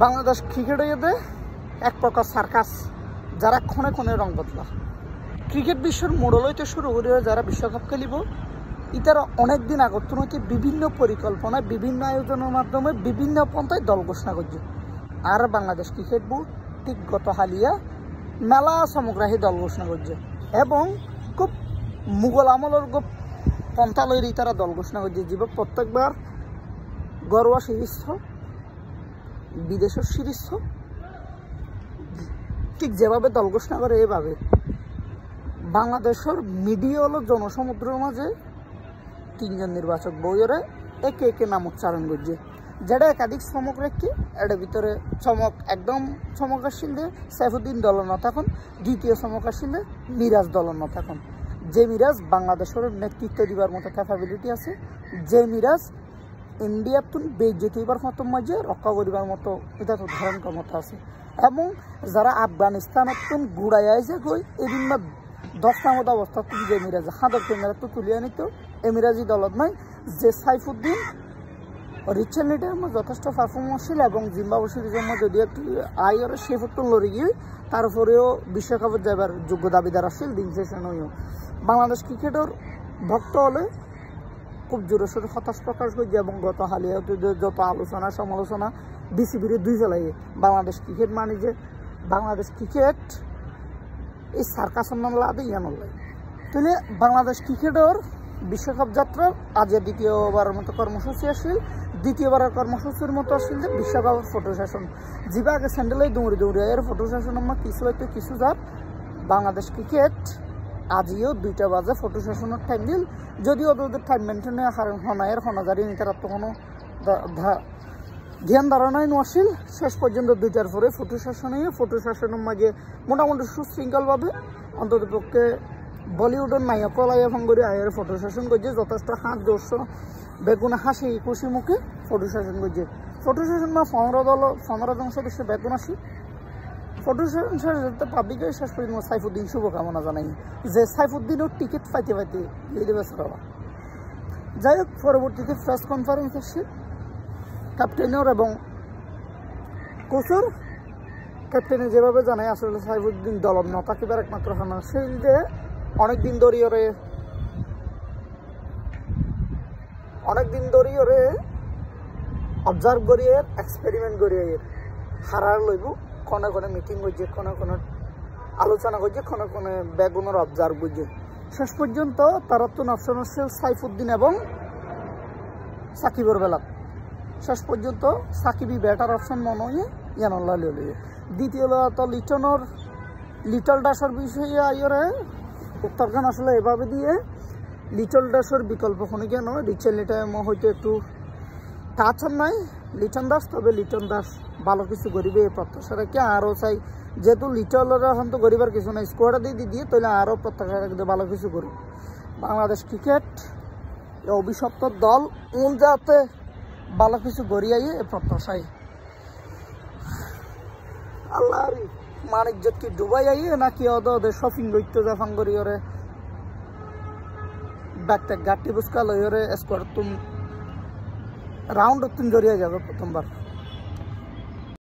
Bangladesh cricket এতে এক প্রকার সার্কাস, যারা ক্ষণে ক্ষণে রং বদলা। ক্রিকেট বিশ্বের মোড়ল হইতে শুরু করে যারা বিশ্বকাপ খেলিব, ইতারা অনেক দিন আগত হইতে বিভিন্ন পরিকল্পনায়, বিভিন্ন আয়োজনের মাধ্যমে, বিভিন্ন পন্থায় দল ঘোষণা করছে। আর বাংলাদেশ ক্রিকেট বোর্ড ঠিক গত হালিয়া মেলা সমগ্রাহী দল ঘোষণা করছে এবং খুব মুঘল আমলের খুব পন্থা লইরি তারা দল ঘোষণা করছে। যে প্রত্যেকবার ঘরোয়া সিরিজ হোক, বিদেশের সিরিজ হোক, ঠিক যেভাবে দল ঘোষণা করে এভাবে বাংলাদেশের মিডিয়া হলো জনসমুদ্রের মাঝে তিনজন নির্বাচক বইরে একে একে নাম উচ্চারণ করছে, যেটা একাধিক চমক রেখে এটার ভিতরে চমক একদম চমক আসলে সাইফুদ্দিন দলন থাকুন, দ্বিতীয় চমক আসলে মিরাজ দলন থাকুন। যে মিরাজ বাংলাদেশের নেতৃত্ব দিবার মতো ক্যাপাবিলিটি আছে, যে মিরাজ ইন্ডিয়ার তুন বেজ্জতিবার মতো মাঝে রক্ষা করিবার মতো এটা তো ধারণ ক্ষমতা আছে। এবং যারা আফগানিস্তানত তুন গুড়াই আইসে গই বিভিন্ন দশটা মতো অবস্থা তুই যে মিরাজ হাতর ক্যামেরা তো তুলিয়ে নিত এমিরাজি দলত নয়। যে সাইফুদ্দিন রিচেন্টলি টাইমে যথেষ্ট পারফরমেন্স ছিল এবং জিম্বাবু সিরিজের মধ্যে যদি একটু আইয়ার সে ফুটবল লড়ে গিয়ে তারপরেও বিশ্বকাপের যাবার যোগ্য দাবিদার আসছিল দিন শেষে নইও। বাংলাদেশ ক্রিকেটের ভক্ত হলে খুব জোরে সোরে হতাশ প্রকাশ করছে এবং গত হালিয়া যত আলোচনা সমালোচনা বিসিবির দুই ফেলাই বাংলাদেশ ক্রিকেট মানে যে বাংলাদেশ ক্রিকেট এই সার্কাসের নাম লাদে ইয়ান লাই। তাহলে বাংলাদেশ ক্রিকেটের বিশ্বকাপ যাত্রার আজ দ্বিতীয়বারের মতো কর্মসূচি আসছিল। দ্বিতীয়বারের কর্মসূচির মতো আসছিল যে বিশ্বকাপের ফটো সেশন, যিবা আগে স্যান্ডেলে দৌড়ি দৌড়ি এর ফটো সেশন আমার কিছু হয়তো কিছু যার বাংলাদেশ ক্রিকেট আজিও 2টা বাজে ফটো সেশনের টাইম দিল। যদিও ওদের টাইম মেনটেনে হনায়ের হনাজারি তারা তো কোনো ধ্যান ধারণাই নছিল। শেষ পর্যন্ত 2টার পরে ফটো সেশনের মাঝে মোটামুটি সুশৃঙ্খলভাবে অন্তত পক্ষে বলিউডের নায়ক এখন করে আয়ের ফটো সেশন করছে। যথেষ্ট হাত দর্শ বেগুন হাসি খুশি মুখে ফটো সেশন করছে। ফটো সেশন বা 15 জন সদস্য বেগুন আসি ফটো সেশন শেষ পাবলিকে শেষ পর্যন্ত সাইফুদ্দিন শুভকামনা জানাই যে সাইফুদ্দিনও টিকিট পাইতে লিখে বেসা। যাই হোক, পরবর্তীতে প্রেস কনফারেন্স আসছে ক্যাপ্টেনের এবং কোচের। ক্যাপ্টেনে যেভাবে জানায় আসলে সাইফুদ্দিন দলন ন থাকিবার একমাত্র খানা সেই যে অনেকদিন ধরিয়ে অবজার্ভ করিয়ে এক্সপেরিমেন্ট করিয়ে হারার লইব। ক্ষণে ক্ষণে মিটিং করছে, ক্ষণে ক্ষণে আলোচনা করছে, ক্ষণে ক্ষণে বেগুনের অবজার্ভ করছে। শেষ পর্যন্ত তারা তো অপশন হচ্ছে সাইফুদ্দিন এবং সাকিবের বেলা। শেষ পর্যন্ত সাকিবই ব্যাটার অপশন মনে হয় ইয়ানুল্লাহ লিয়ে। দ্বিতীয় তো লিটল ডাসের বিষয়ে আইরে উত্তরখান আসলে এভাবে দিয়ে লিটল ডাসের বিকল্প কোনো কেন রিচেন্টলি টাইমও হয়তো একটু টাচ নাই লিটন দাস, তবে লিটন দাস ভালো কিছু করিবে এই প্রত্যাশা রেখে আরও চাই। যেহেতু লিটলের এখন তো গরিবার কিছু নাই, স্কোয়াডে দিয়ে তাহলে আরও প্রত্যাশা রাখতে ভালো কিছু করুক। বাংলাদেশ ক্রিকেট অভিশপ্ত দল যাতে ভালো কিছু গড়িয়াই এই প্রত্যাশায় আল্লাহ মানিকজত কি ডুবাই আইয়ে নাকি ওদের শপিং লইতে যাফান করি ওরে ব্যাগটা গাটি বুসকা লই ওরে স্কোয়াড তুম রাউন্ড তুম জড়িয়ে যাবে প্রথমবার।